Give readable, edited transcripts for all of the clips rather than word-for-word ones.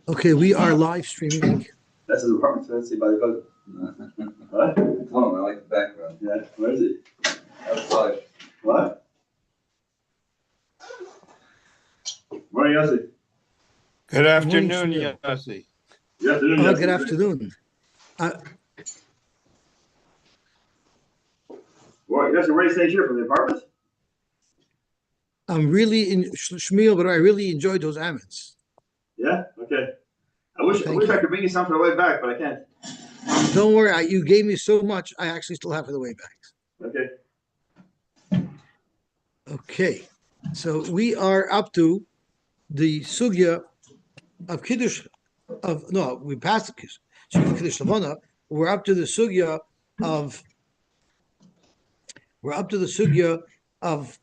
Okay, we are live streaming. That's his apartment. Let's see by the boat. What? Tell him I like the background. Yeah. Where is he? Outside. What? Morning, Yosy. Good afternoon, Shmuel. Yosy. Good afternoon, Yosy. Good afternoon. Well, Yosy, where are you staying here? From the apartment? I'm really in Shmuel, but I really enjoyed those amens. Yeah? Okay. I wish I could bring you some for the way back, but I can't. Don't worry, you gave me so much, I actually still have for the way back. Okay. Okay, so we are up to the sugya of Kiddush, we passed the Kiddush Lavana. We're up to the sugya of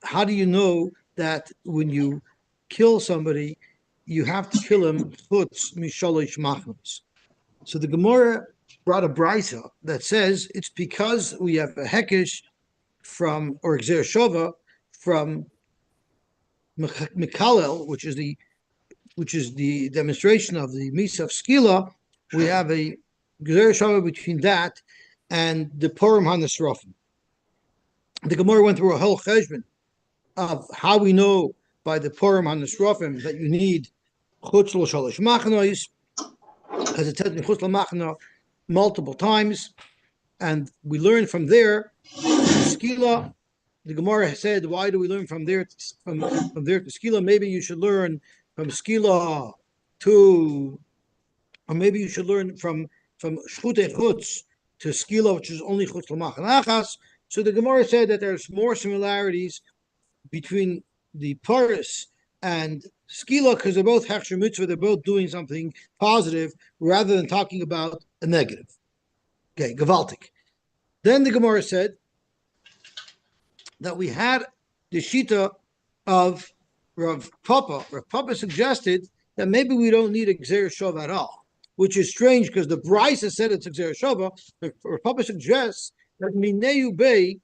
how do you know that when you kill somebody, you have to kill him chutz mishalosh machnos. So the Gemara brought a brisa that says it's because we have a hekesh from, or Gzer Shova from Mikalel, which is the demonstration of the Misa of Skila. We have a Gzer Shova between that and the Purim HaNesrofim. The Gemara went through a whole cheshbon of how we know by the Purim HaNesrofim that you need chutz l'shalosh machnos, because it says in chutz l'machno multiple times, and we learn from there. Skila, the Gemara said, why do we learn from there from there to Skila? Maybe you should learn from Skila to, or maybe you should learn from Shchutei Chutz to Skila, which is only Chutz l'machanachas. So the Gemara said that there's more similarities between the Paris and Skila because they're both Hechsher Mitzvah, they're both doing something positive rather than talking about a negative. Okay, Gavaltik. Then the Gemara said that we had the Shita of Rav Papa. Rav Papa suggested that maybe we don't need a Gzer Shova at all, which is strange because the Brisa said it's a Gzer Shova. Rav Papa suggests that Mineu Bey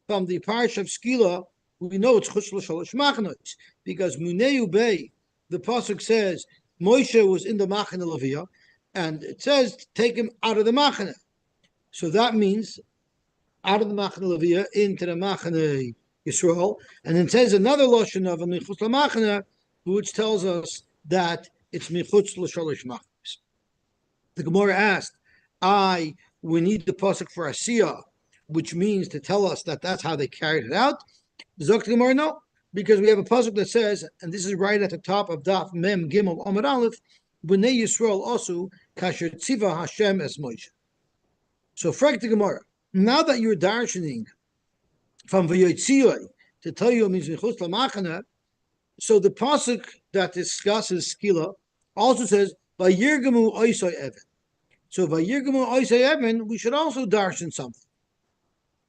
from the parish of Skila, we know it's Chutz l'Shalosh Machnos because Mineu Bey, the pasuk says Moshe was in the Machane Levia, and it says take him out of the Machane. So that means out of the Machane Levia into the Machane Yisrael, and then says another lashon of a Michutz LaMachane, which tells us that it's Michutz l'Shalosh Machnos. The Gemara asked, we need the pasuk for Asiyah, which means to tell us that that's how they carried it out. Zok the Gemara, no, because we have a pasuk that says, and this is right at the top of Daf Mem Gimel Amud Aleph, B'nei Yisrael also kasher tziva Hashem es Moshe. So, frag the Gemara. Now that you're darshaning from V'yotziyoi to tell you it means Michutz LaMachane, so the pasuk that discusses Skila also says Vayirgamu Oisai Even. So Vayirgamu Oisai Even, we should also darshan something.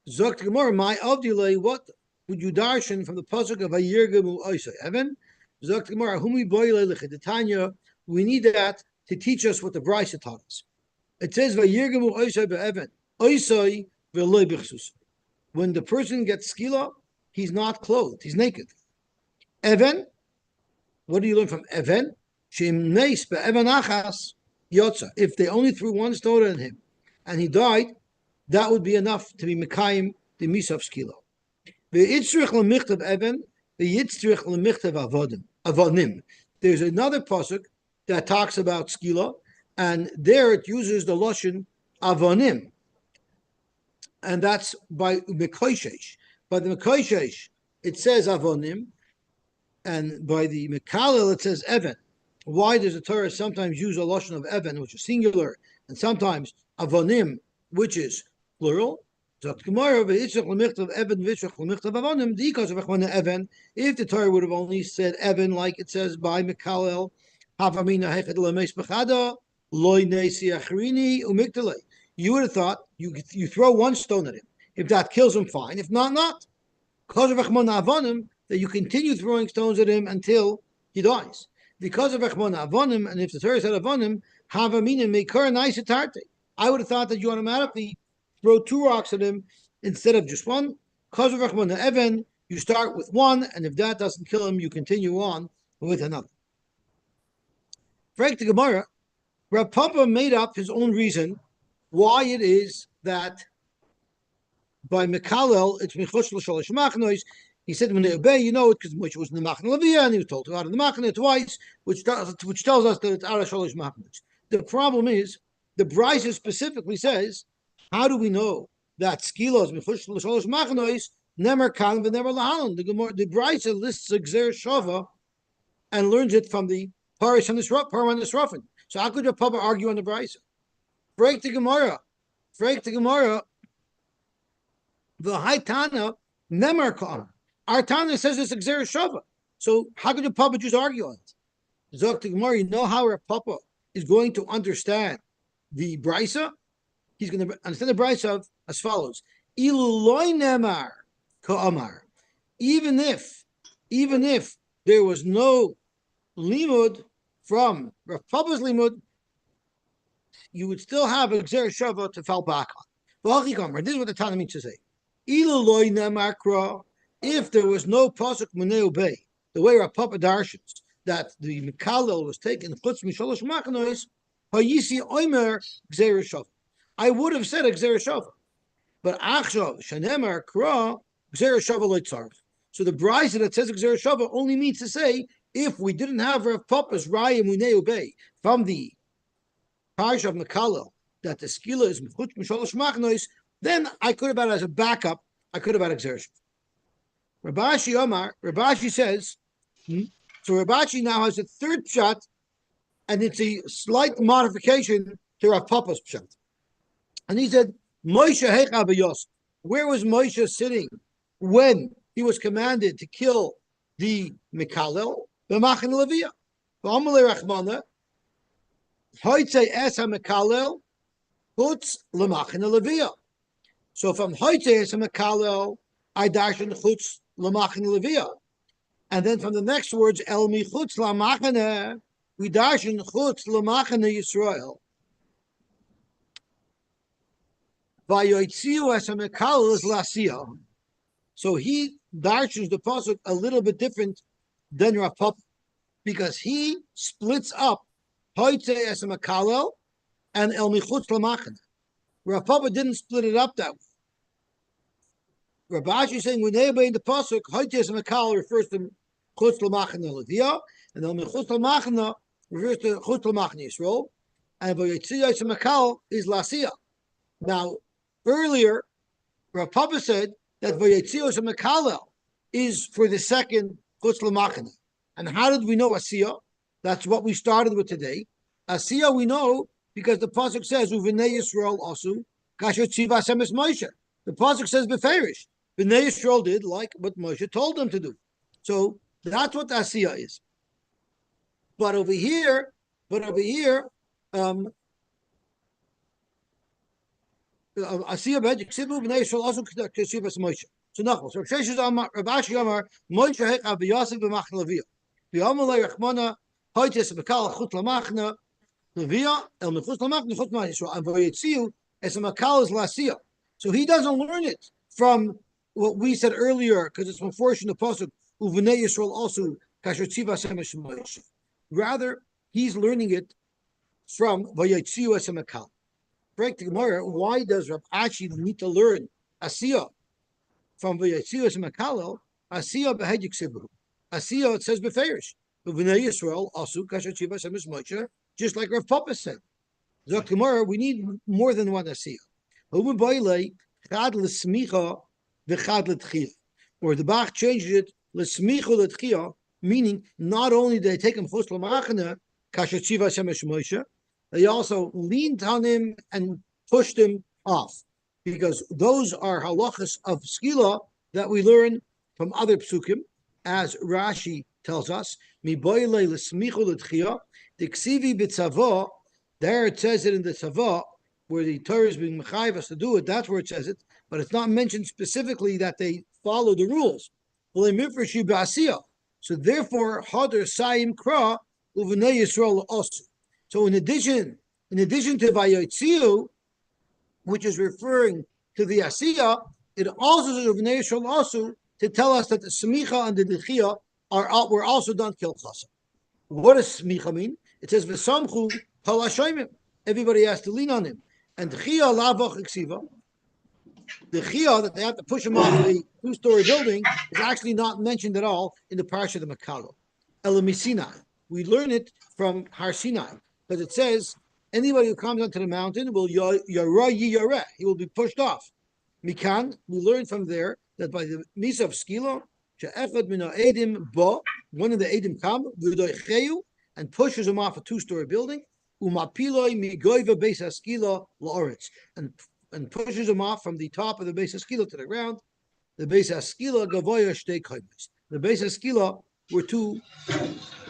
Zok Gemara, my Avdilei, what would you darshan from the pasuk of Vayirgamu Oisai Even? Zok Gemara, Humi Boile L'Chedetanya, we need that to teach us what the Brisa taught us. It says Vayirgamu Oisai Be'even, Oisai Ve'loi B'chsus. When the person gets skila, he's not clothed, he's naked. Even, what do you learn from Even? Shem Neis Be'even Achas Yotza. If they only threw one stone at him and he died, that would be enough to be Mekayim the Misa of Skila. Ve'itzrich l'michtav Even, ve'itzrich l'michtav Avonim. There's another pasuk that talks about Skila, and there it uses the lashon Avonim. And that's by Mekoishesh. By the Mekoishesh, it says Avonim, and by the Mekalel, it says Even. Why does the Torah sometimes use a lashon of Even, which is singular, and sometimes Avonim, which is plural? If the Torah would have only said Even, like it says by Mekalel, you would have thought you throw one stone at him. If that kills him, fine. If not, not. Because of Echmon Avonim, that you continue throwing stones at him until he dies. Because of Echmon Avonim, and if the Torah said Avonim, Havaminim Meikar Naisatarte. I would have thought that you automatically throw two rocks at him instead of just one. Because of Echmon Even, you start with one, and if that doesn't kill him, you continue on with another. Frank the Gemara, Rav Papa made up his own reason why it is that by Mekalel, it's Mechush L'Sholosh Machnos. He said when they obey, you know it, because Moshe was in the Machna Leviyah, and he was told to go out of the Machna twice, which tells us that it's out of Sholosh Machnos. The problem is, the Brisa specifically says, how do we know that Skila is Mechush L'Sholosh Machnos, Nemer Kan v'Nemer Lahalan? The Brisa lists a Gzer Shava and learns it from the Parish and the Srafin. So how could your Papa argue on the Brisa? Break the Gemara. The High Tana Nemar Ka'am. Our Tana says it's Xer Shava. So how could the Papa just argue on it? Zok the Gemara, you know how our Papa is going to understand the Brisa? He's going to understand the Brisa as follows. Iluloi Nemar Ka'amar. Even if there was no limud from Rav Papa's limud, you would still have a Xer Shava to fall back on. This is what the Tana means to say. If there was no pasuk Meneu Bay, the way Rav Papa darshans that the Mekalel was taken chutz misholosh machnos, hayisi oimer Xer Shava. I would have said a Xer Shava, but achshav shanemar kra Xer Shava loitzarv. So the brisa that says Xer Shava only means to say if we didn't have Rav Papa's Raya Meneu Bay from the Parish of Mekalel that the skila is chutz misholosh machnos, then I could have had as a backup, I could have had exertion. Rabashi Omar, Rabashi says, so Rabashi now has a third shot, and it's a slight modification to Rav Papa's shot. And he said, Moshe Hecha b'Yosy. Where was Moshe sitting when he was commanded to kill the Mekalel? B'machin Leviyah. V'amalei Rachmana, Hoytzei es ha-Mekalel, Chutz l'machin Leviyah. So from Hoytzei Mekalel, I darshan chutz l'machin Leviyah, and then from the next words El mi chutz l'machin, we darshan chutz l'machin Yisrael. Vayotziu es Mekalel is lasiya. So he darshans the pasuk a little bit different than Rav Papa, because he splits up Hoytzei es Mekalel and El mi chutz l'machin. Rav Papa didn't split it up that way. Rabashi is saying when they obey the pasuk, Hoytes Mekalel refers to Chutz L'machna Leviyah, and then Chutz L'machna refers to Chutz L'machna Yisrael, and Vayotzias Mekalel is Lasiya. Now, earlier, Rav Papa said that Vayotzias Mekalel is for the second Chutz L'machna. And how did we know Asiya? That's what we started with today. Asiya we know because the pasuk says Uvinei Yisrael Asu Kasher Tzivas Emes Moshe. The pasuk says Beferish. Bnei Yisrael did like what Moshe told them to do. So that's what Asiya is. But over here, Asiya B'Hedek Sibu Bnei Yisrael also Keshivas Moshe. So Nachal. So Rashi Rabashi Amar Moshe Hecha B'Yosef B'Machna Leviyah. B'Amalei Rachmana Hoytes Mekalel Chut L'Machna Leviyah El Mechutz L'Machna Chut L'Machna Yisrael and Vayotziu Es Mekalel is Lasiya. So he doesn't learn it from what we said earlier, because it's from fortune the pasuk Uvinei Yisrael also Kasher Tzivas Emes Moshe. Rather, he's learning it from Vayotziu Es Mekalel. Break the Gemara. Why does Rav Ashi need to learn Asiya from Vayotziu Es Mekalel? Asiya B'Hedek Sibu. Asiya it says Beferish. Uvinei Yisrael also Kasher Tzivas Emes Moshe, just like Rav Papa said. Zok Gemara, we need more than one Asiya. Or the Bach changes it l'smicha l'tchia, meaning not only did they take him chutz l'machna kasher tziva shemesh Moshe, they also leaned on him and pushed him off, because those are halachas of skila that we learn from other psukim, as Rashi tells us. Mi boile l'smicha l'tchia diksivi b'tzava. There it says it in the tzava, where the Torah is being mechayiv us to do it, that's where it says it, but it's not mentioned specifically that they follow the rules. So therefore, Hadar Sayim Kra Uvenei Yisrael also. So in addition to Vayotziu, which is referring to the Asiya, it also says Uvenei Yisrael also to tell us that the Smicha and the Dechia were also done Kil Chasa. What does Smicha mean? It says V'samchu Kol hashoymim. Everybody has to lean on him. And the Chia lavach eksiva, the Chia that they have to push him off a two-story building is actually not mentioned at all in the parsha of the Makalo. Elamisinai. We learn it from Har Sinai because it says anybody who comes onto the mountain will yareh. He will be pushed off. Mikan. We learn from there that by the misa of skila, she'echad min ha'edim bo, one of the edim come v'doicheyu and pushes him off a two-story building. Umapiloi migoiva beis haskila la'oretz and pushes him off from the top of the beis haskila to the ground. The beis haskila gavoya shtei kaimis. The beis haskila were 2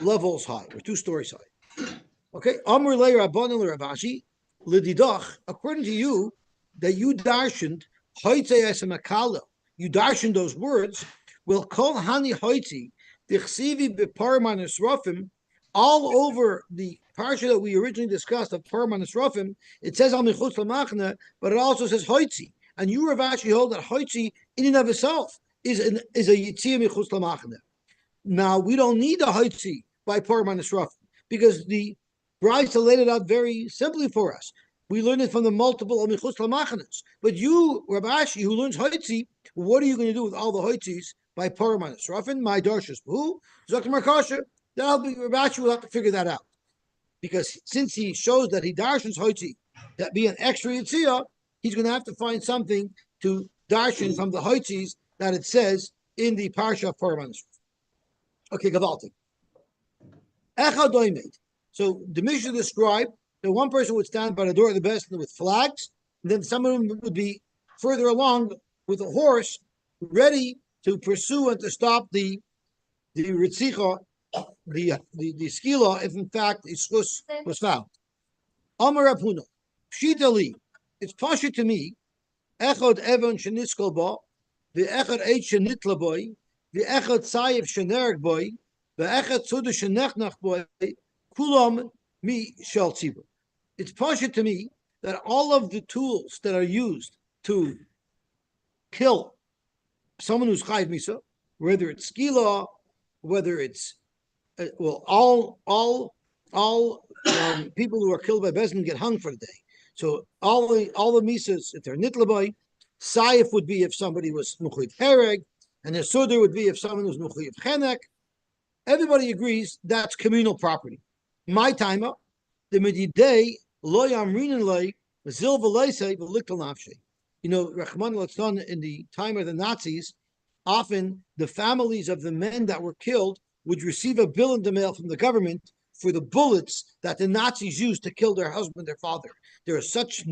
levels high, were 2 stories high. Okay, Amr le Rabban le Ravashi lididach. According to you, that you darshaned hoitze esamakala. You darshaned those words. Will kol hani hoitzi dichsivi beparman esrofim. All over the parsha that we originally discussed of Parman Esrofim, it says al michutz lamachna, but it also says hoitzi. And you Ravashi hold that hoitzi in and of itself is a yitzia michutz lamachna. Now we don't need a hoitzi by Parman Esrofim because the Brisa laid it out very simply for us. We learn it from the multiple of michutz lamachnas. But you Ravashi who learns hoitzi, what are you going to do with all the hoitzis by Parman Esrofim? My darshas who Zakar Markasha. That'll be Rashi will have to figure that out, because since he shows that he darshans hoitzi that be an extra yitzia, he's going to have to find something to darshan from the hoitzis that it says in the parsha of Parman. Okay, gavalti. Echad doimed. So the Mishnah described that one person would stand by the door of the Beis with flags, and then some of them would be further along with a horse, ready to pursue and to stop the ritzicha. The skila, if in fact ischus was found. Amar Rav Huna, pshitali, it's pasha to me. Echad evan sheniskol ba, the echad eit shenitla boy, the echad sayif shenerg boy, the echad suda shenechnach boy, kulam mi shel tzibur. It's pasha to me that all of the tools that are used to kill someone who's chayiv misa, whether it's skila, whether it's all people who are killed by Bezdin get hung for the day. So all the misas, if they're nitlabai, sayif would be if somebody was muchayv hereg, and the sudar would be if someone was muchayv chenek. Everybody agrees that's communal property. My timer, the mididei lo yamrinin lei zil v'leisei v'liktal nafshei. You know, Rahman al-Tzlan, in the time of the Nazis, often the families of the men that were killed would receive a bill in the mail from the government for the bullets that the Nazis used to kill their husband, their father. There are such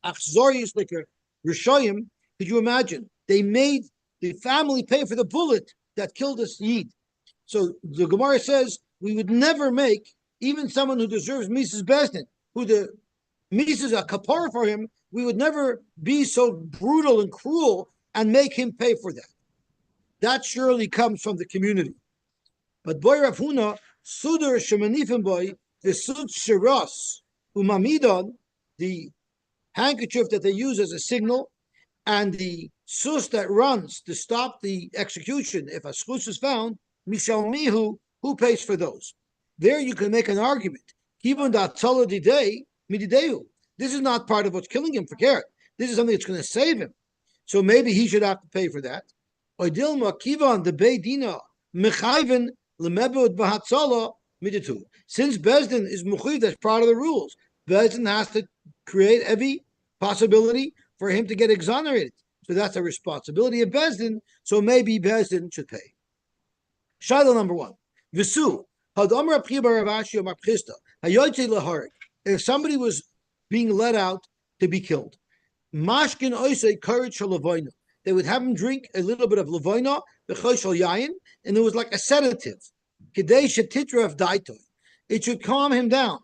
achzorius like a Rishoyim. Could you imagine? They made the family pay for the bullet that killed this Yid. So the Gemara says we would never make even someone who deserves Mises Bezdin, who the Mises are kapara for him, we would never be so brutal and cruel and make him pay for that. That surely comes from the community. But boy Rav Huna, Sudar Shemanifim boy, the Sud Shiras, Umamidon, the handkerchief that they use as a signal, and the sus that runs to stop the execution, if a schus is found, Mishal Mihu, who pays for those? There you can make an argument. Kibun Datzala Didei, Midideu. This is not part of what's killing him, forget it. This is something that's going to save him. So maybe he should have to pay for that. Oidilma Kivan, the Beidina, Mechayven, Lemebud Bahatzala, Miditu. Since Bezdin is Muchiv, that's part of the rules. Bezdin has to create every possibility for him to get exonerated. So that's a responsibility of Bezdin. So maybe Bezdin should pay. Shaila number 1. Visu. If somebody was being let out to be killed, Mashkin Oisei courage Lavoina. They would have him drink a little bit of Lavoina, yayin, and it was like a sedative. It should calm him down.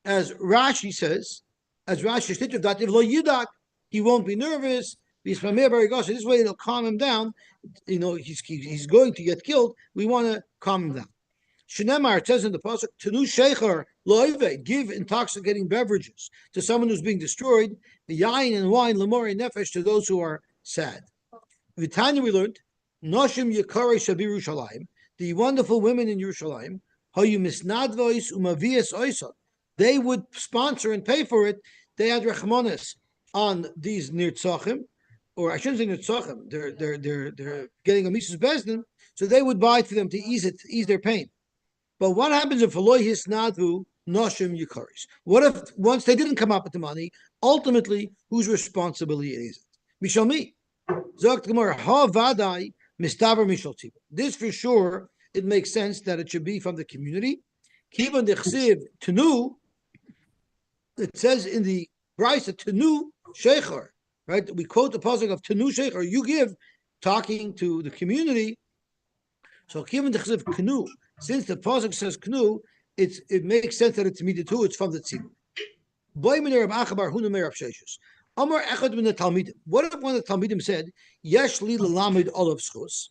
As Rashi says, he won't be nervous. This way it'll calm him down. You know, he's going to get killed. We want to calm him down. Shnemar, it says in the pasuk, Tenu Shecher Loive, give intoxicating beverages to someone who's being destroyed, the yain and wine, lemori nefesh, to those who are sad. Vitanya, we learned, Noshim Yekare Shabir Yerushalayim, the wonderful women in Yerushalayim, how you misnadvois umavias oisot, they would sponsor and pay for it. They had rachmanis on these nirtzachim, or I shouldn't say nirtzachim. They're getting a misus bezdin, so they would buy for them to ease their pain. But what happens if Eloi hisnadvu noshim yukaris? What if once they didn't come up with the money? Ultimately, whose responsibility is it? Mishal Zogt Gemara ha vadai mistaver mishal tzibur. This for sure, it makes sense that it should be from the community. Kivan dechsiv tenu. It says in the Brisa tenu sheichar. Right? We quote the pasuk of tenu sheichar. You give, talking to the community. So kivan dechsiv knu. Since the pasuk says knu, it makes sense that it's immediate too. It's from the tzibur. What if one of the Talmidim said, Yesh li l'lamed olav schus,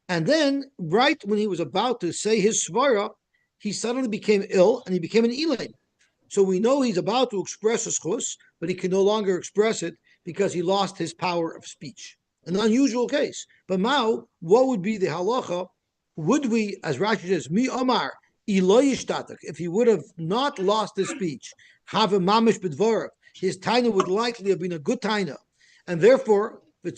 and then, right when he was about to say his svara, he suddenly became ill and he became an elaim. So we know he's about to express a schus, but he can no longer express it because he lost his power of speech. An unusual case. But now, what would be the halacha? Would we, as Rashi says, mi omar, if he would have not lost his speech, have a mamish b'dvorav, his taina would likely have been a good taina, and therefore we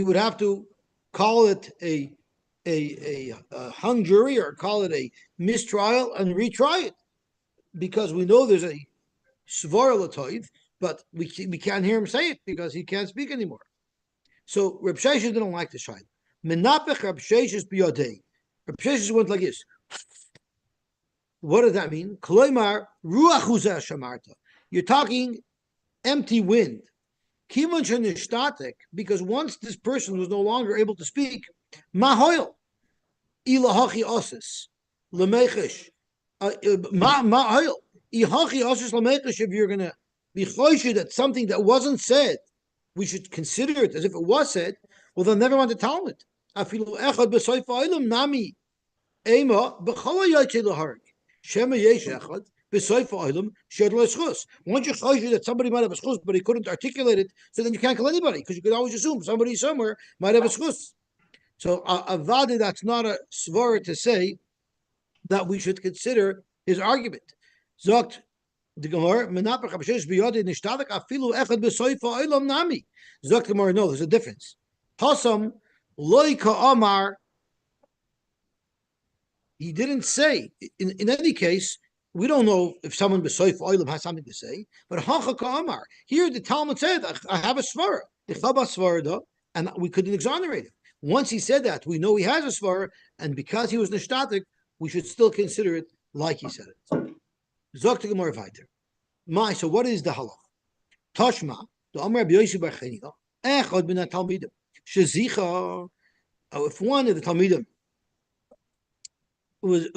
would have to call it a hung jury or call it a mistrial and retry it, because we know there's a svara l'toiv, but we can't hear him say it because he can't speak anymore. So Reb Sheshes didn't like the shayla. Menapech Reb Sheshes biyodei. Reb Sheshes went like this. What does that mean? Kloimar ruach huzeh shamarta. You're talking empty wind. Kivan shenishtatek, because once this person was no longer able to speak, mahoil ilahachi osis lemechish mahoil ihachi osis lemechish. If you're going to be choished that something that wasn't said, we should consider it as if it was said. Well, they'll never want to tell it. Afilu echad b'soif ha'olam nami ema b'chol ha'yotze laharik shema yesh echad b'soif ha'olam shed lo schus. Once you're choished that somebody might have a schus, but he couldn't articulate it, so then you can't kill anybody because you could always assume somebody somewhere might have a schus. So avadi, that's not a svara to say that we should consider his argument. Zogt the Gemara, menapech habshesh biyodi nishtadek afilu echad b'soif ha'olam nami. Zogt the Gemara, no, there's a difference. Hasam loy ka'amar. He didn't say. In any case, we don't know if someone b'soif ha'olam has something to say. But hacha ka'amar. Here the Talmud said, I have a svara. And we couldn't exonerate him. Once he said that, we know he has a svara, and because he was nishtatik, we should still consider it like he said it. Zok to Gemara weiter. So what is the halach? Toshma, the Amar Yosy bar Chanina, echad bin Talmidim, shezicha. If one of the Talmidim was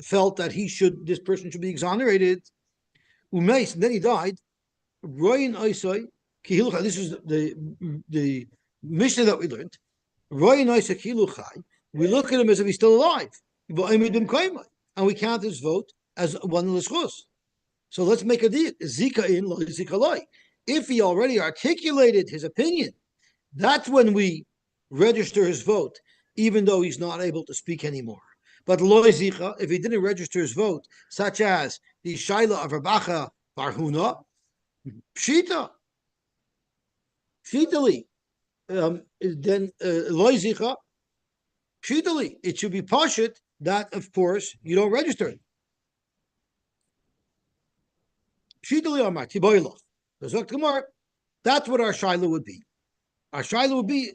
felt that this person should be exonerated, umeis, and then he died. Royin oisoi kihilchai. This is the Mishnah that we learned. Royin oisoi kihilchai. We look at him as if he's still alive, and we count his vote as one of the schus. So let's make a deal. Zika in, lo zika loy. If he already articulated his opinion, that's when we register his vote, even though he's not able to speak anymore. But loy zika, if he didn't register his vote, such as the shaila of Rabacha Barhuna, pshita, pshitali, then loy zika, pshitali, it should be pashit that, of course, you don't register it. That's what our shaila would be. Our shaila would be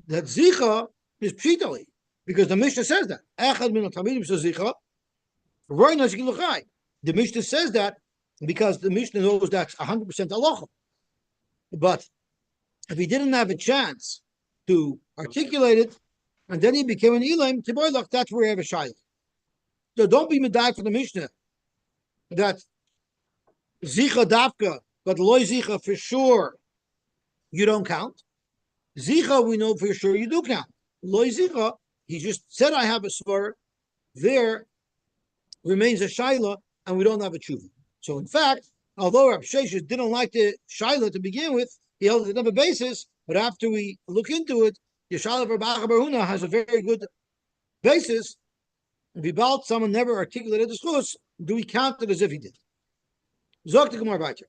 that zicha is pshitali, because the Mishnah says that. The Mishnah says that because the Mishnah knows that's 100% halacha. But if he didn't have a chance to articulate it, and then he became an elaim, that's where we have a shaila. So don't be medayek for the Mishnah that zicha dafka, but loy zicha for sure you don't count. Zicha we know for sure you do count. Loy zicha, he just said I have a svar. There remains a shaila, and we don't have a tshuva. So in fact, although Reb Sheshes didn't like the shaila to begin with, he held it on a basis. But after we look into it, the shaila of Rabacha Barhuna has a very good basis Vibalt, someone never articulated the schus, do we count it as if he did? Zok the Gemara weiter.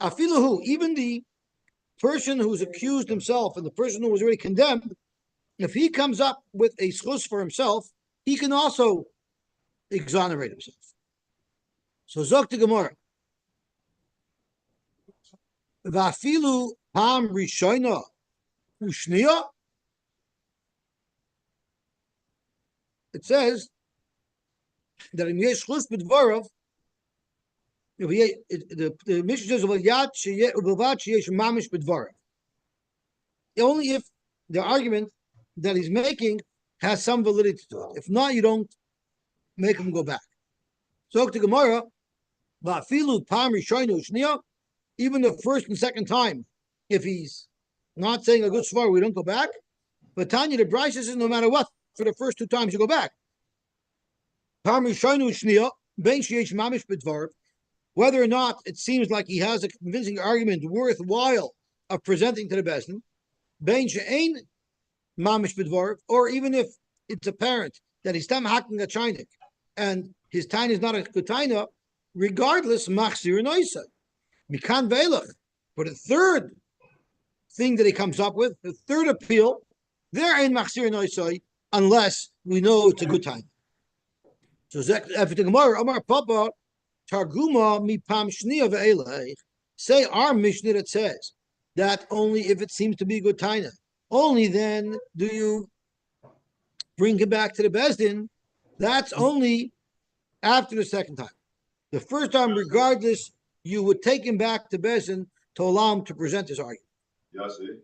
Afilahu, even the person who's accused himself and the person who was already condemned, if he comes up with a schus for himself, he can also exonerate himself. So Zok the Gemara. Vafilu pam rishoina ushniya. It says that in yesh schus b'dvarav, the Mishnah says yad sheyesh mamish b'dvarav. Only if the argument that he's making has some validity to it. If not, you don't make him go back. So to Gemara, vafilu pam rishoina ushniya. Even the first and second time, if he's not saying a good svar, we don't go back. But Tanya, the Bryce says no matter what, for the first two times you go back. Whether or not it seems like he has a convincing argument worthwhile of presenting to the Bezdin, or even if it's apparent that he's tam hacking a chinik and his time is not a good taina, regardless, machzir noisa. Mikan veilach. For the third thing that he comes up with, the third appeal, there ain't machzir noisai unless we know it's a good time. So after the Gemara, Amar Papa, Targuma mi pam shniya ve'elach. Say our Mishnah that says that only if it seems to be a good time, only then do you bring him back to the Bezdin. That's only after the second time. The first time, regardless, you would take him back to Bezdin to allow him to present his argument. Yosy.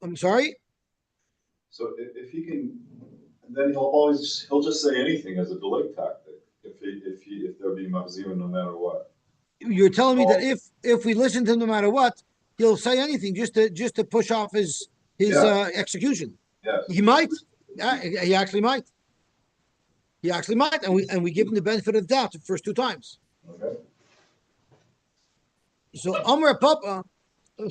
I'm sorry? So if he can, then he'll just say anything as a delay tactic. If they're being machzir no matter what. You're telling me that if we listen to him no matter what, he'll say anything just to push off his execution. Yes. He might. Yeah, he actually might. He actually might, and we give him the benefit of the doubt the first two times. Okay. So Amar Papa, who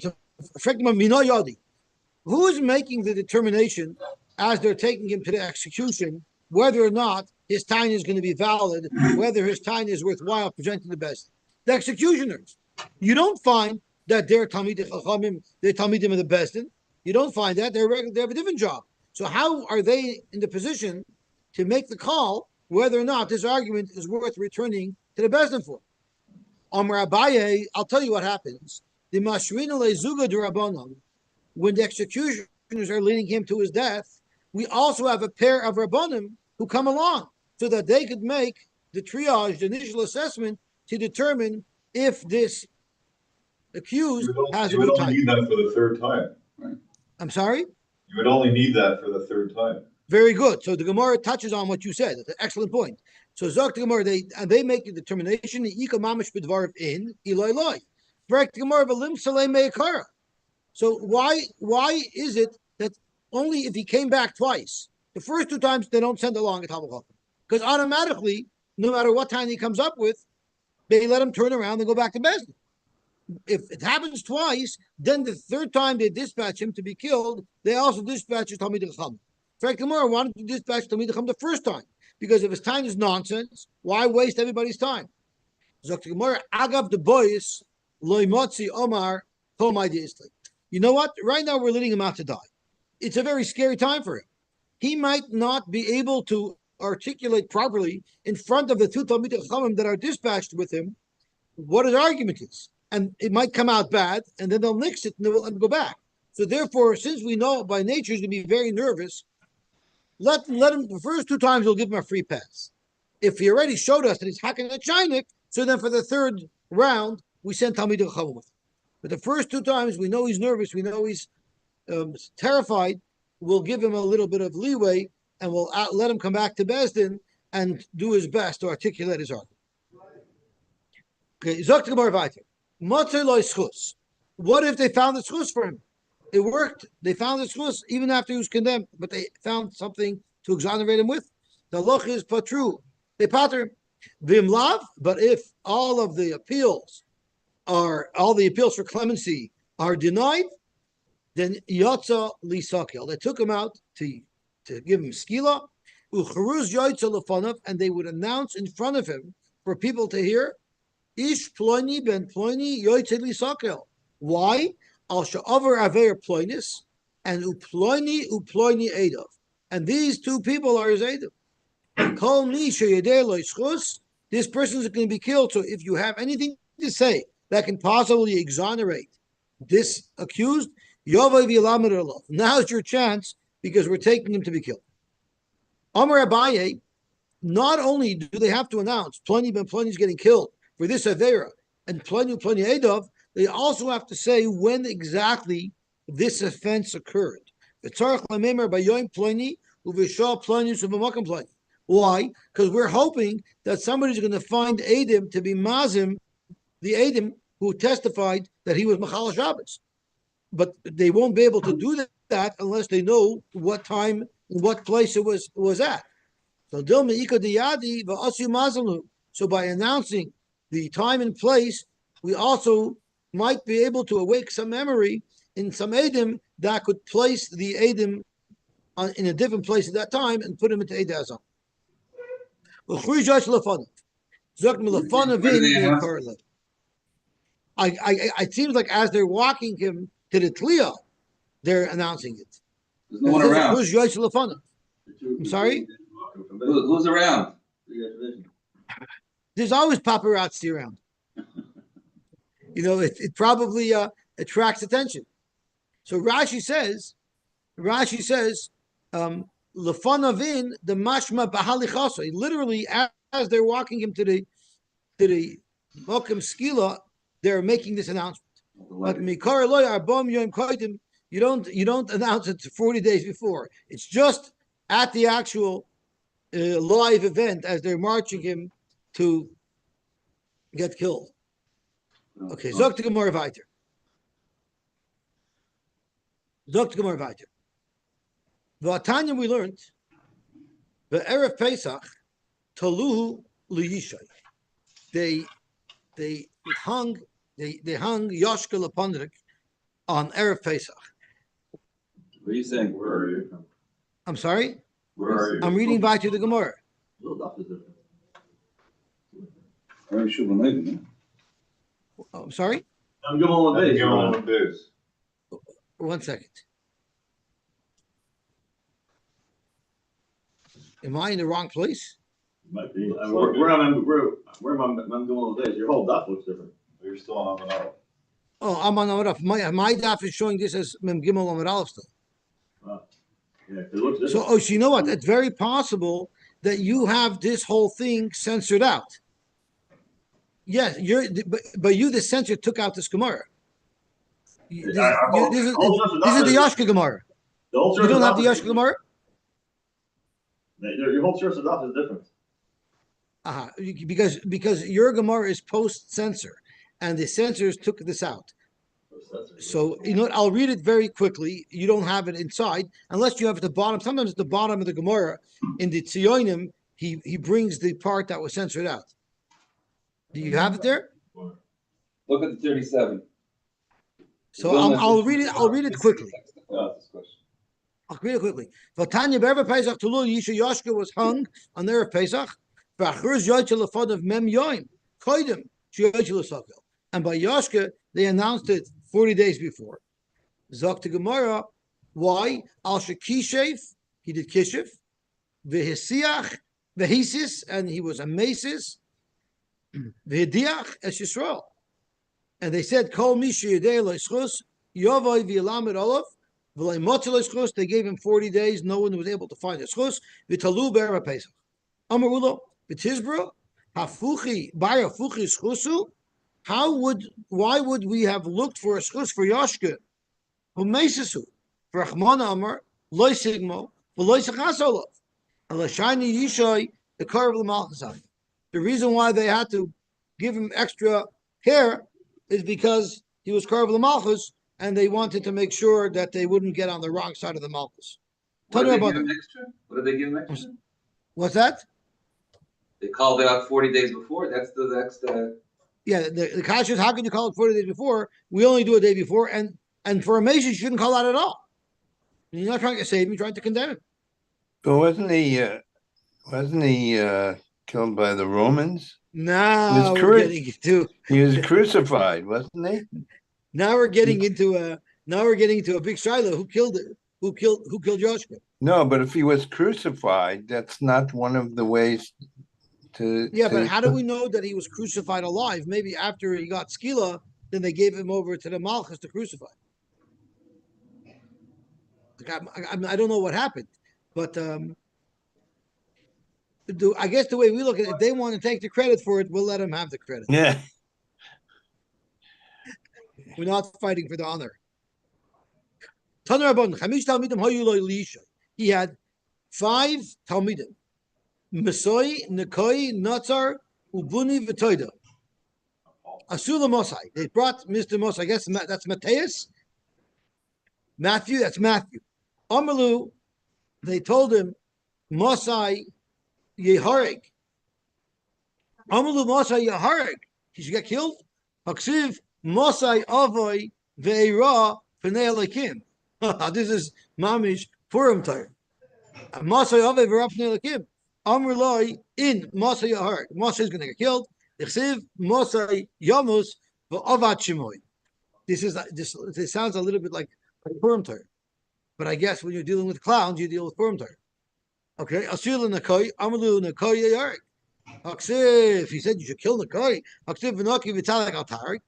is making the determination as they're taking him to the execution whether or not his time is going to be valid, whether his time is worthwhile presenting the best? The executioners. You don't find that they're Talmidei Chachamim, they're Talmidim of the Bezdin. You don't find that. They have a different job. So how are they in the position to make the call whether or not this argument is worth returning to the Bezdin for? Amar Abaye, I'll tell you what happens. The Mashrina lezuga d'Rabbanan, when the executioners are leading him to his death, we also have a pair of Rabbanim who come along so that they could make the triage, the initial assessment, to determine if this accused has a good time. You would only need that for the third time. Right? I'm sorry? You would only need that for the third time. Very good. So the Gemara touches on what you said. That's an excellent point. So Zok the Gemara, they make the determination in Eloi Loi. So why is it that only if he came back twice, the first two times they don't send along a Talmud Chacham? Because automatically, no matter what time he comes up with, they let him turn around and go back to Bezdin. If it happens twice, then the third time they dispatch him to be killed, they also dispatch his Talmidei Chacham. Frank Gemara wanted to dispatch Talmidei Chacham the first time, because if his time is nonsense, why waste everybody's time? Zok the Gemara, Agav the boys, loimotzi omar komai deistli. You know what? Right now we're leading him out to die. It's a very scary time for him. He might not be able to articulate properly in front of the two Talmidei Chachamim that are dispatched with him what his argument is. And it might come out bad, and then they'll nix it and they'll let him go back. So therefore, since we know by nature he's going to be very nervous, let him, the first two times we'll give him a free pass. If he already showed us that he's hacking a chinik, so then for the third round, we send Talmidei Chachamim with him. But the first two times, we know he's nervous, we know he's terrified, we'll give him a little bit of leeway, and we'll let him come back to Bezdin and do his best to articulate his argument. Okay, Zok the Gemara weiter. Motzei lo schus. What if they found the schus for him? It worked. They found the schus even after he was condemned, but they found something to exonerate him with. The loch is patru. They pater vim lav. But if all the appeals for clemency are denied, then yotza lisakel. They took him out to give him skila. Ucharuz yoytzel lefonav, and they would announce in front of him for people to hear, Ish ploini ben ploini yoytzel lisakel. Why? Al sha'avar aver ploinis, and uploini edov. And these two people are his edov. Kol mi sheyedei lo yischus, this person is going to be killed. So if you have anything to say that can possibly exonerate this accused, Yovay v'yalamed alav. Now's your chance because we're taking him to be killed. Amar Abaye, not only do they have to announce Pliny ben Pliny is getting killed for this Avera and Pliny Edov, they also have to say when exactly this offense occurred. Why? Because we're hoping that somebody's going to find Adim to be Mazim, the Adim who testified that he was Machal Shabbos. But they won't be able to do that unless they know what time and what place it was at. So So by announcing the time and place, we also might be able to awake some memory in some Adim that could place the Adim in a different place at that time and put him into Eid Azam. It seems like as they're walking him to the Tliya, they're announcing it. There's no one around. I'm sorry? Who's around? There's always paparazzi around. It probably attracts attention. So Rashi says, Lefanavin the mashma bahalichasa. Literally, as they're walking him to the Mokim Skila, they're making this announcement. But Mikar Loy Arbom Yom Koidim, you don't announce it 40 days before. It's just at the actual live event as they're marching him to get killed. Okay, Zok to Gemara weiter. V'atanya we learned the Erev Pesach Toluhu liyishay. They hung Yoshke Lepondrik on Erev Pesach. What are you saying? Where are you? I'm sorry? Where are you? I'm reading back to the Gemara. Very sure we're leaving. I'm sorry? I'm going on days. Give them days. 1 second. Am I in the wrong place? Might be. Where am I going on days? Your whole daf looks different. You're still on the out. Oh, I'm on Amar Aleph. My daf is showing this as Mem Gimel Amar Aleph still. Yeah, it looks different. So, you know what? It's very possible that you have this whole thing censored out. Yes, but you, the censor, took out this Gemara. This is the Yoshke Gemara. You don't have the Yoshke Gemara? Your whole source of daf is different. Because your Gemara is post-censor, and the censors took this out. So, you know what? I'll read it very quickly. You don't have it inside, unless you have at the bottom. Sometimes at the bottom of the Gemara, in the Tziyonim, he brings the part that was censored out. Do you have it there? Look at the 37. So I'll read it. I'll read it quickly. I'll read it quickly. Vatanya Be'erev Pesach Tulu Yisha Yoshke was hung on the Erev Pesach. V'achurz Yochel Lefod of Mem Yoim Koidim Yochel Lesakel. And by Yoshke they announced it 40 days before. Zok to Gemara. Why? Al Shekishev, he did Kishev. V'hisiach V'hisis, and he was a maces. V'hidiach Es Yisrael. And they said, Kol Misha Yedei Loischus Yovoi V'yalamed Olav. They gave him 40 days. No one was able to find a schus. V'talu be'erev Pesach. Amarulo v'tizbra hafuchi bar hafuchi schusu. Why would we have looked for a schus for Yoshke? Who meisesu for Achmana Amar loy sigmo v'loy sechas olav. Alashani yishay the car of l'malchasai. The reason why they had to give him extra care is because he was car of l'malchus. And they wanted to make sure that they wouldn't get on the wrong side of the Malchus. What did they give him extra? What did they give him extra? What's that? They called it out 40 days before. That's the. Yeah, the kasha is, how can you call it 40 days before? We only do a day before, and for a Mason, you shouldn't call out at all. You're not trying to save him, you're trying to condemn him. But wasn't he Wasn't he killed by the Romans? Now He we're was getting into He was crucified, wasn't he? now we're getting into a big shiloh. Who killed it? Who killed Yoshke? No, but if he was crucified, that's not one of the ways to. Yeah, but how do we know that he was crucified alive? Maybe after he got skila, then they gave him over to the Malchus to crucify. Like, I don't know what happened, but I guess the way we look at it, if they want to take the credit for it, we'll let them have the credit. Yeah. We're not fighting for the honor. He had 5 Talmidim. Mesoi, Nekoi, Natsar, Ubuni, Vitoida. Asula Mosai. They brought Mr. Mosai. I guess that's Matthias. Matthew, that's Matthew. Amalu, they told him, Mosai Yehareg. Amalu Mosai Yehareg. He should get killed. Haksiv Mosai Avoy Ve'era P'nei Elokim. This is Mamish Purim time. Mosai Avoy Ve'era P'nei Elokim. Amrulai in Mosai Yehareg. Mosai is going to get killed. Haksiv Mosai Yamus Ve'avat Shimoy. This sounds a little bit like Purim time. But I guess when you're dealing with clowns, you deal with Purim time. Okay, Asil Nakai, Amalu Nakai Yarik. Aksiv, he said you should kill Nakai. Aksiv Vinaki Vitalik Altarik.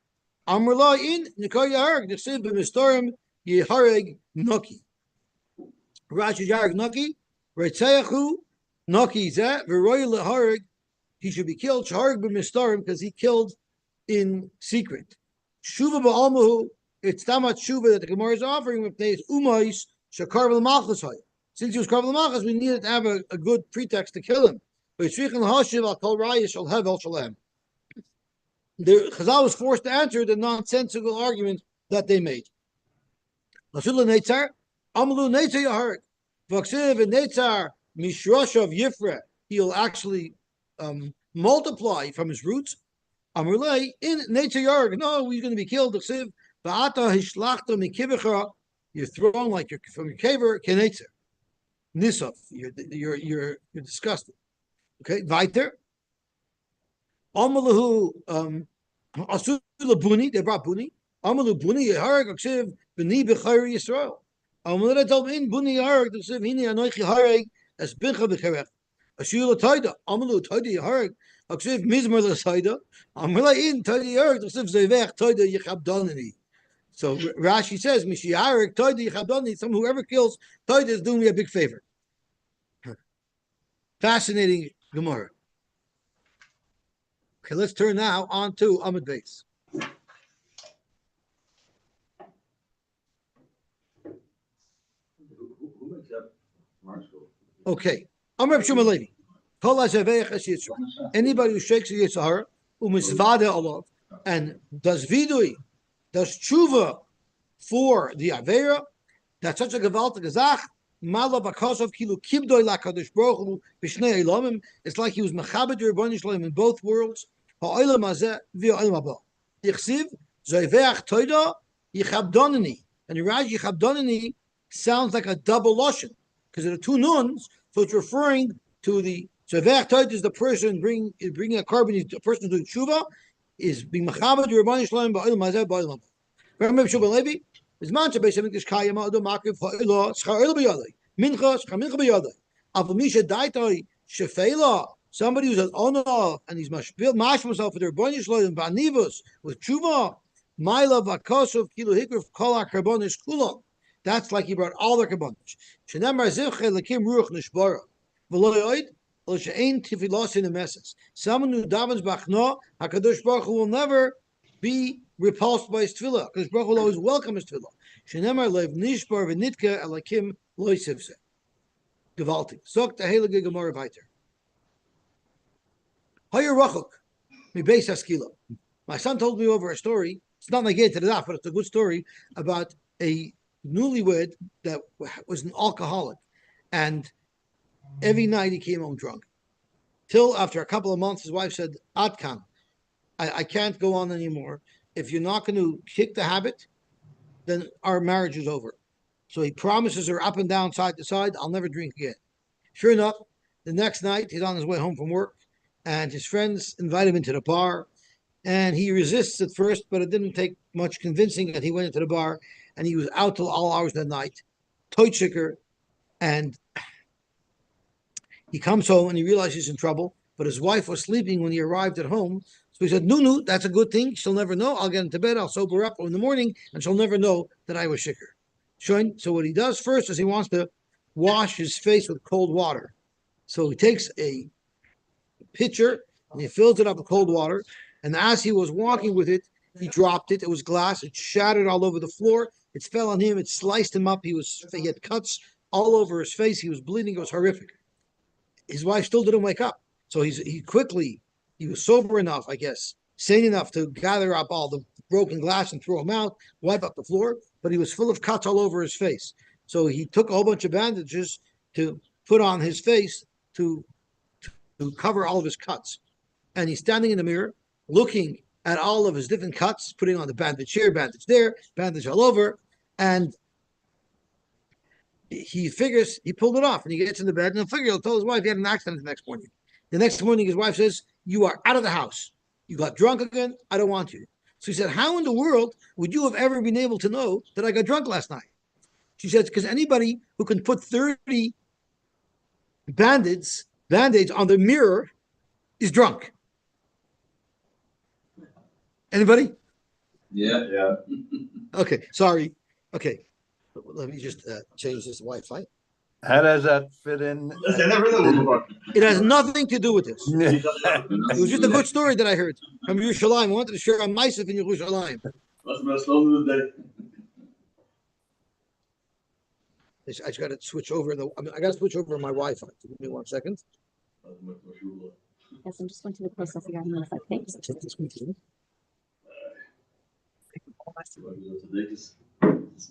Amrullah in Nakai Yarik. Aksiv Bimistorim Yehareg Naki. Rashi Yarik Naki. Retzeyachu Naki Zeh. Veroy Lehareg. He should be killed. Shahareg Bimistorim because he killed in secret. Shuva Ba'almahu. It's Tamat Shuva that the Gemara is offering with days Umais Shakar Malchus. Since he was Karvel Malchus, we needed to have a good pretext to kill him. The Chazal was forced to answer the nonsensical argument that they made. He'll actually multiply from his roots. In nature yarg. No, he's going to be killed. You're thrown like you're from your caver. Nisov, you're disgusted. Okay, weiter. Amalahu Asula Buni, they brought Buni. Amalu Buni Harag Aksiv Beni Bechayr Yisrael. Amalu told me in Buni Harag Aksiv Hini Anoichi Harag as Bincha Becherech. Asula Taida, Amalu Taida Harag Aksiv Mizmer Lasaida. Amala in Taida Harag Aksiv Zevech Taida Yichabdonani. So Rashi says, Mishiarik, Toida, Yichabdani, whoever kills Toida is doing me a big favor. Fascinating Gemara. Okay, let's turn now on to Amud Beis. Who makes up Marshall? Okay. Amr B'Shuma Levi. Anybody who shakes a Yitzhar, Umizvade Allah, and does vidui, does tshuva for the Avera, that's such a gewaltige Zach, Malav Akosov Kilu Kibdoi Lakadosh Baruch Hu B'Shnei Elamim. It's like he was Mechabed Rebbeinu Shalom in both worlds. Ha'olam Hazeh v'ha'olam haba. Yichsiv Zoiveach Toida Yichabdonani, and the Rashi Yichabdonani sounds like a double lashon because there are 2 nuns, so it's referring to the Zoiveach Toida is the person bringing a carbon. The person doing tshuva is being Mechabed Rebbeinu Shalom ba'olam Hazeh ba'olam haba. Remember Shubal Levi? Is mancha beish amikdash kayama ado makriv ha'ila schar oil b'yadai mincha schar mincha b'yadai aval misha daitoi shefela, somebody who's an honor and he's mash himself with their bonish loyim ba'nivus with tshuva ma'ila v'akosov kilo hikriv kol ha'karbonis kulon. That's like he brought all the karbonis. Shenemar zivche lekim ruach nishbara v'lo yoid lo she'ein tifilos in the messes. Someone who davens b'achno HaKadosh Baruch Hu will never be repulsed by his tefillah, because Baruch will always welcome his tefillah. Shenemar lev nishbar v'nitka alakim loisivse. Gewaltig. Sok the heilige Gemara weiter. Hayer rachuk mi beis haskila. My son told me over a story. It's not like it to the daf, but it's a good story about a newlywed that was an alcoholic, and every night he came home drunk. Till after a couple of months, his wife said, "Atkan, I can't go on anymore. If you're not going to kick the habit, then our marriage is over." So he promises her up and down, side to side, "I'll never drink again." Sure enough, The next night, he's on his way home from work, and his friends invite him into the bar, and he resists at first, but it didn't take much convincing that he went into the bar, and he was out till all hours of the night, toitschicker, and he comes home and he realizes he's in trouble, but his wife was sleeping when he arrived at home. So he said, no, that's a good thing. She'll never know. I'll get into bed. I'll sober up in the morning, and she'll never know that I was shikker. So what he does first is he wants to wash his face with cold water. So he takes a pitcher and he fills it up with cold water. And as he was walking with it, he dropped it. It was glass. It shattered all over the floor. It fell on him. It sliced him up. He had cuts all over his face. He was bleeding. It was horrific. His wife still didn't wake up. So he was sober enough, I guess, sane enough to gather up all the broken glass and throw them out, wipe up the floor, but he was full of cuts all over his face. So he took a whole bunch of bandages to put on his face to cover all of his cuts. And he's standing in the mirror, looking at all of his different cuts, putting on the bandage here, bandage there, bandage all over, and he figures he pulled it off, and he gets in the bed, and he'll tell his wife he had an accident the next morning. The next morning, his wife says, "You are out of the house. You got drunk again. I don't want you." So he said, "How in the world would you have ever been able to know that I got drunk last night?" She says, "Because anybody who can put 30 band-aids on the mirror is drunk." Anybody? Yeah. Okay, sorry. Okay, let me just change this Wi-Fi. How does that fit in? I never heard that one before. It has nothing to do with this. Yeah. It was just a good story that I heard from Yerushalayim. I wanted to share a Maaseh in Yerushalayim. Must have been a slow news day. I just got to switch over I got to switch over my Wi-Fi. Give me 1 second. Yes, I'm just going to the post office. I know if I think. It's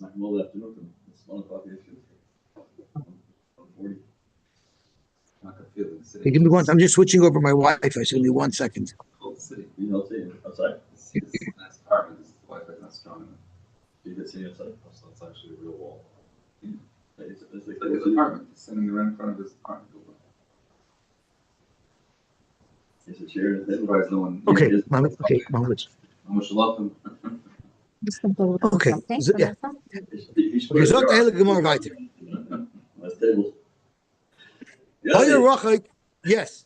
not all afternoon. It's 1 o'clock. Hey, give me one. I'm just switching over my Wi-Fi. So give me 1 second. Cold city. You know, see outside. It's a nice apartment. This Wi-Fi is not strong enough. You can see outside. So it's actually a real wall. It's Like his apartment. He's sitting right in front of his apartment building. It's a chair and a table. Surprised no one. Okay, Yes. Mohammed. How much love him. Just going to go look Okay, at something. yeah. He should Okay, put so a jar. hele Gemara weiter. Nice table. Hoyer Yeah, Rachik, yes.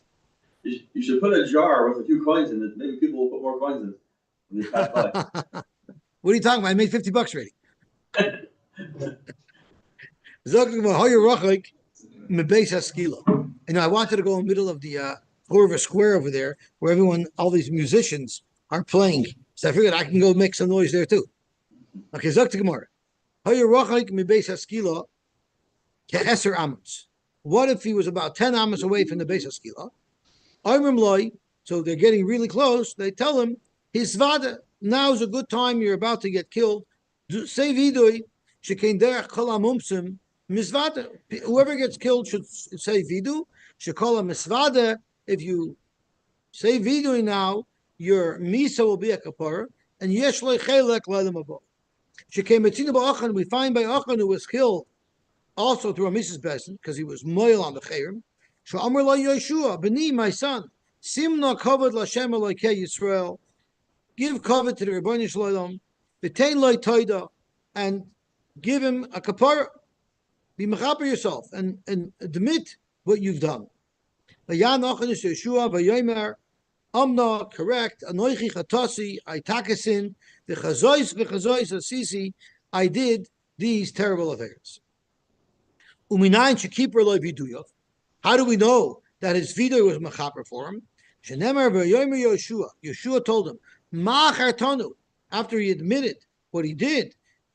you should put a jar with a few coins in it. Maybe people will put more coins in it when they pass by. What are you talking about? I made $50 already. Zok Gemara, Hoyer Rachik, Mebeis Haskila. And I wanted to go in the middle of the Horva Square over there, where all these musicians are playing. So I figured I can go make some noise there too. Okay, Zok Gemara. Hoyer Rachik, Mebeis Haskila, Ke'eser Amos. What if he was about 10 amos away from the Beis Haskila? Oimrim Loi, so they're getting really close. They tell him, Hisvada, now's a good time. You're about to get killed. Say vidui, shekein derech kol hamumsim, misvada. Whoever gets killed should say vidu. Shekola misvada. If you say vidui now, your misa will be a kapara, and yesh loy chelek le'adam abo. Shekein metzina ba'achan. We find by Achan who was killed also through a Mrs. Besin, because he was moil on the Chayrim. Sha'amar la Yeshua, B'ni, my son, Simna kavod l'Hashem Elokei Yisrael, give kavod to the Rebbeinu Shalom, V'tein loy toida, and give him a kapara. Be mechaper yourself and admit what you've done. V'yan achan is Yeshua, v'yomer, Amna, correct, Anoichi chatasi, I takasin, v'chazois asisi, I did these terrible affairs. How do we know that his vidur was mechaper for him? Yeshua told him, after he admitted what he did,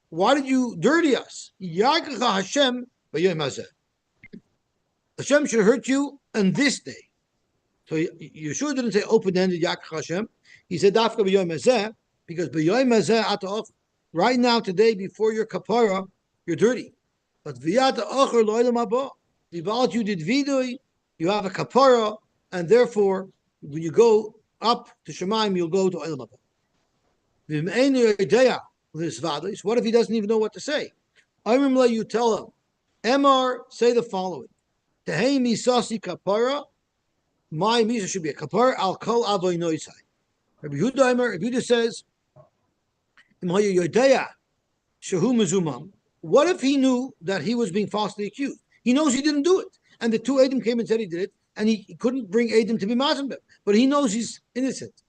why did you dirty us? Hashem should hurt you on this day. So Yeshua didn't say open-ended Yakach Hashem. He said Dafka b'yom hazeh, because b'yom hazeh ata'of, right now, today, before your kapara, you're dirty. But v'yata ochar lo'elam haba, v'ba'at you did vidui, you have a kapara, and therefore, when you go up to Shemaim, you'll go to olam haba. V'me'enu yedea l'svadis. What if he doesn't even know what to say? Amrim la, you tell him. Emar, say the following. Tehei misasi kapara. My misa should be a kapara al kol avoy noisai. Rabbi Yehuda says, what if he knew that he was being falsely accused? He knows he didn't do it. And the two Adam came and said he did it, and he couldn't bring Adam to be mazim, but he knows he's innocent.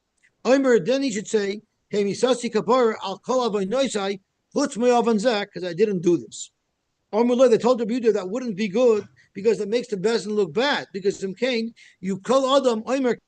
Then he should say, because I didn't do this. They told Rabbi Yehuda that wouldn't be good because it makes the bezin look bad. Because in Cain, you call Adam Omer.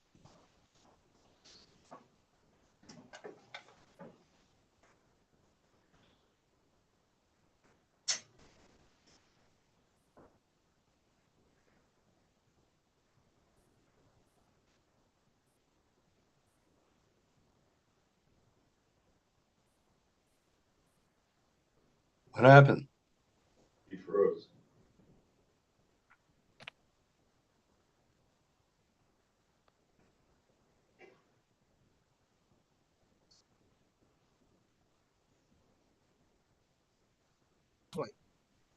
What happened? He froze.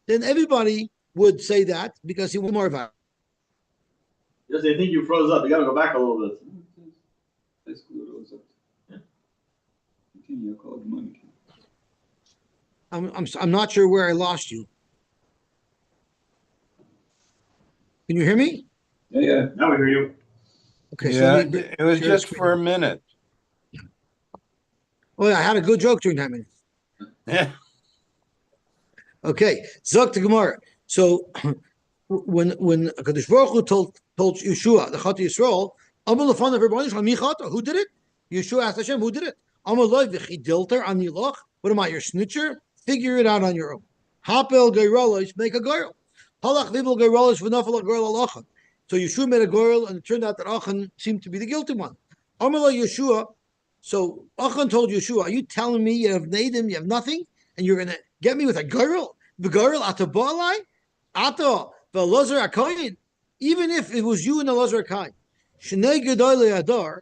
Then everybody would say that because he was more about. Yes, they think you froze up. You got to go back a little bit. I'm not sure where I lost you. Can you hear me? Yeah. Now we hear you. Okay, Yeah, so it was share just screen. for a minute. Oh, yeah, I had a good joke during that minute. Yeah. Okay, Zok to Gemara. So when Kadosh Baruch Hu told Yeshua the Chat Yisrael, Amal lefanav Rebbeinu mi chata, who did it? Yeshua asked Hashem, who did it? Amal loy v'chidilter anilach. What am I, your snitcher? Figure it out on your own. Hapel geiralosh, make a girl. Halach vibel geiralosh v'nafel a girl alachan. So Yeshua made a girl, and it turned out that Achan seemed to be the guilty one. Amal loy Yeshua. So Achan told Yeshua, are you telling me you have nadim, you have nothing, and you're going to get me with a girl? The girl ata ba'alai? Ata v'lazar akayin? Even if it was you and the lazar akayin. Shnei gedoi le'adar,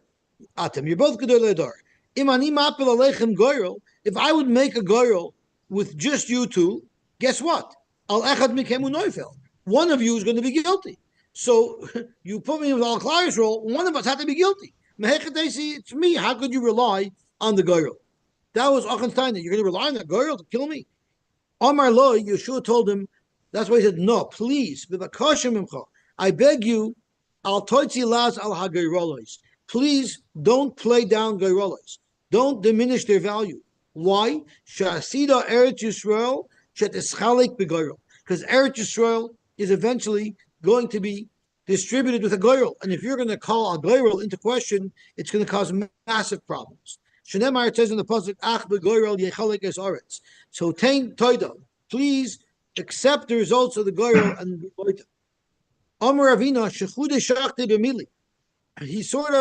atam, you're both gedoi le'adar. Im ani mapel aleichem girl, if I would make a girl with just you two, guess what? Al echad mikemu noifel. One of you is going to be guilty. So you put me in the al-Klai's role, one of us had to be guilty. It's me. How could you rely on the girl? That was Achan's time. You're going to rely on that girl to kill me? Amar lo, Yeshua told him, that's why he said, no, please, I beg you, al toitzi laz al hageirolos. Please don't play down geirolos. Don't diminish their value. Why? Shasida Eretz Yisrael shetischalik begeirol. Because Eretz Yisrael is eventually going to be distributed with a goyrel. And if you're going to call a goyrel into question, it's going to cause massive problems. Shneimar says in the pasuk, "Ach begoyrel yechalek es aretz." So tain toida, please accept the results of the goyrel and goita. Amar Avina shechude shachted b'mili. He sort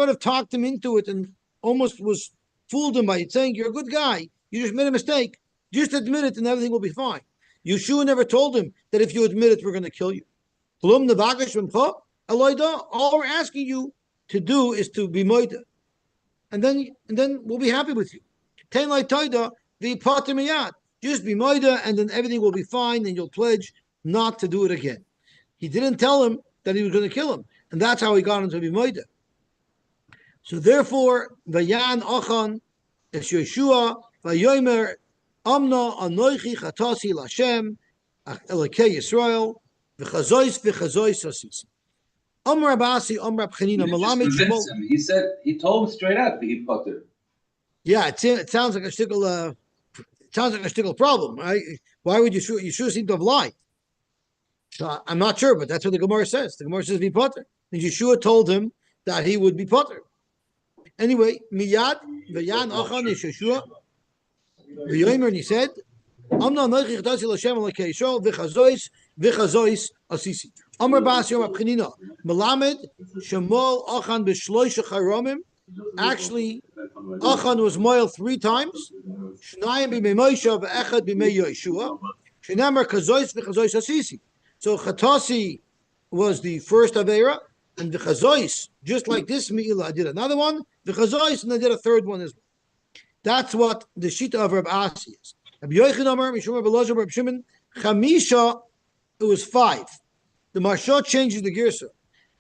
of talked him into it and almost fooled him by saying, "You're a good guy. You just made a mistake. Just admit it, and everything will be fine." Yeshua never told him that if you admit it, we're going to kill you. All we're asking you to do is to be moida, and then we'll be happy with you. Just be moida, and then everything will be fine, and you'll pledge not to do it again. He didn't tell him that he was going to kill him, and that's how he got him to be moida. So therefore, Vayan Achan es Yeshua Vayomer Amna Anoichi Chatasi Lashem Elokei Yisrael v'chazois asis. Amar Abasi Amar Abchanina Malamed Shmuel. He told him straight out that he putter. Yeah, it sounds like a shtickle. It sounds like a shtickle problem, right? Why would Yeshua seem to have lied? So I'm not sure, but that's what the Gemara says. The Gemara says be putter. And Yeshua told him that he would be putter. Anyway, Miyad Vayan Achan is Yeshua. V'yomer, and he said, Amna Noichi Chatasi Lashem Elokei Yisrael v'chazois asisi. Amar Bas Yom Abchanina Melamed Shemol Achan b'shloisha charomim. Actually, Achan was moiled 3 times. Shnayim b'mei Moshe v'echad b'mei Yeshua. Shnamar kazois v'chazois asisi. So Chatasi was the first Aveira, and v'chazois, just like this Me'ilah, I did another one. V'chazois, and I did a 3rd one as well. That's what the Shita of Reb Asi is. Rabbi Yochanan Amar Mishum Rabbi Elazar Rabbi Shimon Chamisha it was 5. The Marsha changes the Girsa,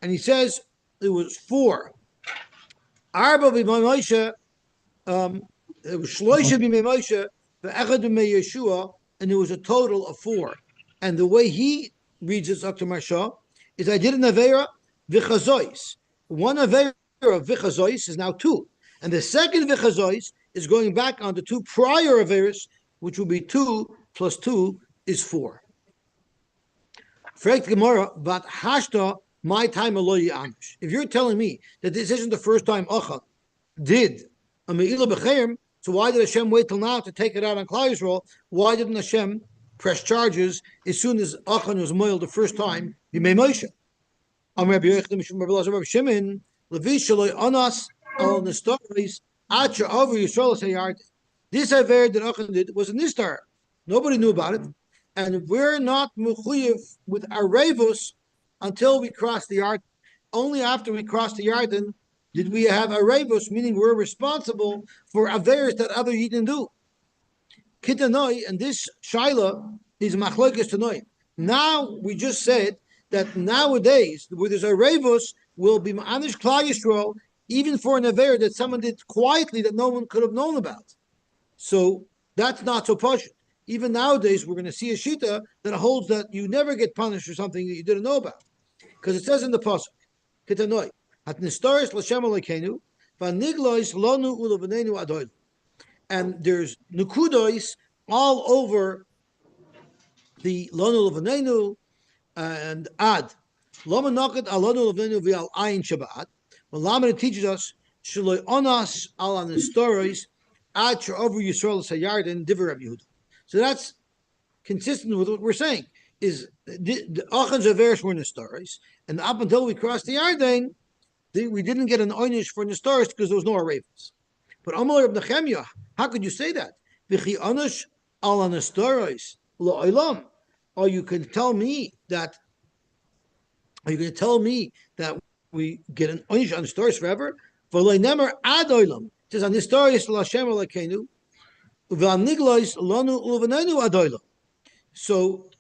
and he says it was 4. Arba b'may Moshe, it was Shloisha b'may Moshe, ve'echad b'may Yeshua, and it was a total of 4. And the way he reads this, Dr. Marsha, is I did an Avera v'chazois. One Avera of v'chazois is now 2. And the second v'chazois is going back on the 2 prior Averas, which will be 2 plus 2 is 4. Fragt Gemara, but hashta my time aloyi anish. If you're telling me that this isn't the first time Achan did a me'ilah b'chayim, so why did Hashem wait till now to take it out on Klal Yisrael? Why didn't Hashem press charges as soon as Achan was moiled the first time? B'mei Moshe. Am Rabbi Yochanan Mishum Rabbi Elazar Rabbi Shimon Levi shaloi anas al nestoris acher over Yisrael sayard. This aver that Achan did was a nistar. Nobody knew about it. And we're not mechuyev with our revus until we cross the Yarden. Only after we cross the Yarden did we have a revus, meaning we're responsible for averes that other Yidden do. Kitanoi, and this shaila is machlokes tanoi. Now we just said that nowadays, where there's a revus, will be ma'anish Klal Yisrael, even for an aver that someone did quietly that no one could have known about. So that's not so poshut. Even nowadays, we're going to see a shita that holds that you never get punished for something that you didn't know about, because it says in the pasuk, "Kitanoi at nistaris l'shem alekeinu v'niglois lonu ulevanenu adoil," and there's nukudois all over the lonu ulevanenu and ad. Lama nakat alonu ulevanenu v'al ayin shabbat. Well, Lamed teaches us shaloi onas al nistaris ad she'over Yisrael sayarden divrei Rabbi Yehuda. So that's consistent with what we're saying. Is the Achan's Averis were Nestoris, and up until we crossed the Yarden, we didn't get an Oynish for Nestoris because there was no Aravas. But Amalei Reb Nechemia, how could you say that? V'chi Onish ala Nestoris la'olam. Or you can tell me that. Are you going to tell me that we get an Oynish on Nestoris forever? V'lei nemer ad olam. It says on Nestoris l'Hashem Elokeinu. So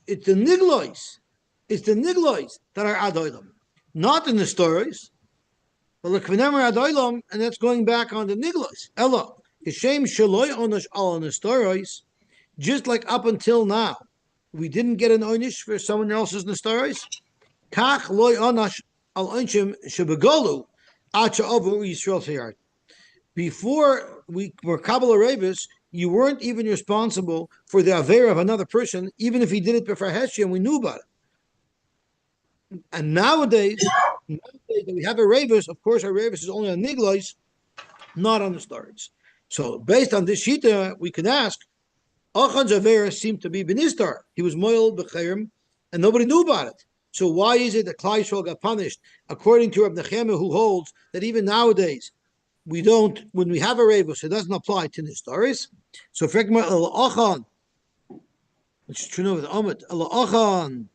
it's the niglois that are adoilam, not in the stories. But the kvenemer adoilam, and that's going back on the niglois. Ella, Hashem shaloi onash al the stories, just like up until now, we didn't get an oynish for someone else's nestoris. Kach loy onash al onshim shebegolu acha over Yisrael sayard. Before we were Kabbalah Rebus, you weren't even responsible for the aver of another person, even if he did it before Heshi and we knew about it. And nowadays that we have a Rebus, of course, our Rebus is only on Niglois, not on the stars. So based on this Shita, we can ask, Achan's aver seemed to be Benistar. He was Moel B'chayim, and nobody knew about it. So why is it that Klal Yisrael got punished? According to Reb Nechemia, who holds that even nowadays, we don't, when we have a rebus, it doesn't apply to the stories. So, Frekma el Achan, which is true with Amit, el Achan.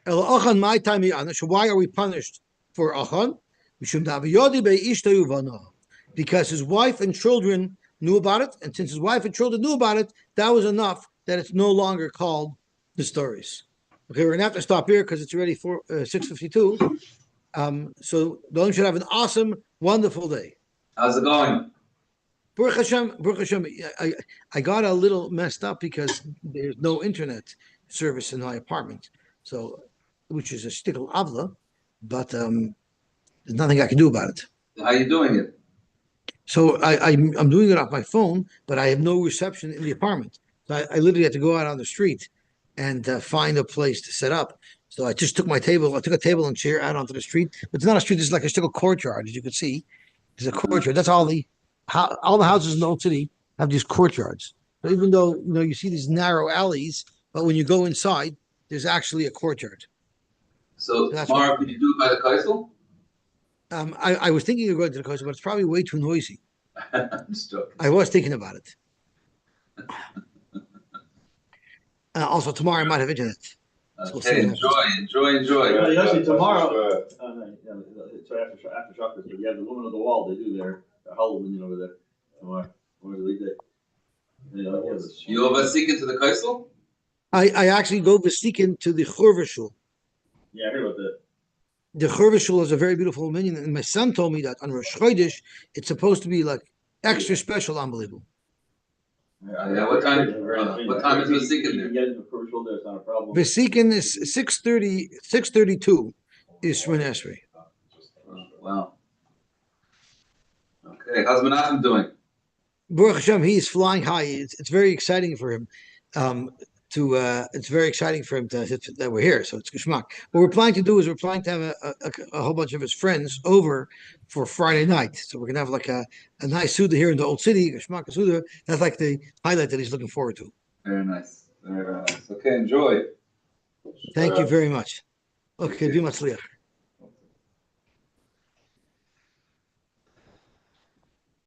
El Achan, my time, so why are we punished for Achan? Because his wife and children knew about it, and since his wife and children knew about it, that was enough that it's no longer called the stories. Okay, we're gonna have to stop here because it's already 6:52. So Dolan should have an awesome, wonderful day. How's it going? Baruch Hashem, I got a little messed up because there's no internet service in my apartment, so which is a shtickle avla, but there's nothing I can do about it. How you doing it? So I'm doing it off my phone, but I have no reception in the apartment. So I literally had to go out on the street and find a place to set up. So I just took my table. I took a table and chair out onto the street. But it's not a street. It's like a still courtyard, as you can see. There's a courtyard. That's all the houses in the old city have these courtyards. So even though you see these narrow alleys, but when you go inside, there's actually a courtyard. So tomorrow, can you do it by the Kaisel? I was thinking of going to the coast, but it's probably way too noisy. I'm stuck. I was thinking about it. Also, tomorrow I might have internet. we'll see Okay, what happens. enjoy. Yeah, Yoshi, That's tomorrow. just, No, it's right after Shabbos, but you have the woman of the wall. They do their Halloween over there tomorrow. Tomorrow's the weekday. You overseeking to the Kaisel? I actually go Vasikin to the Churva Shul. Yeah, I heard about that. The Churva Shul is a very beautiful minyan, and my son told me that on Rosh Chodesh it's supposed to be like extra special, unbelievable. Yeah, what time is the Vasikin You there? can get into the first shoulder, it's not a problem. Vasikin is 6:32 is Shemini Esrei. Wow. Okay, how's Menachem doing? Baruch Hashem, he is flying high. It's very exciting for him. It's very exciting for him that we're here. So it's geschmack. What we're planning to do is we're planning to have a whole bunch of his friends over for Friday night. So we're gonna have like a nice Suda here in the old city, geschmack Suda. That's like the highlight that he's looking forward to. Very nice. Okay, enjoy. Thank you very much. Okay, be much liach.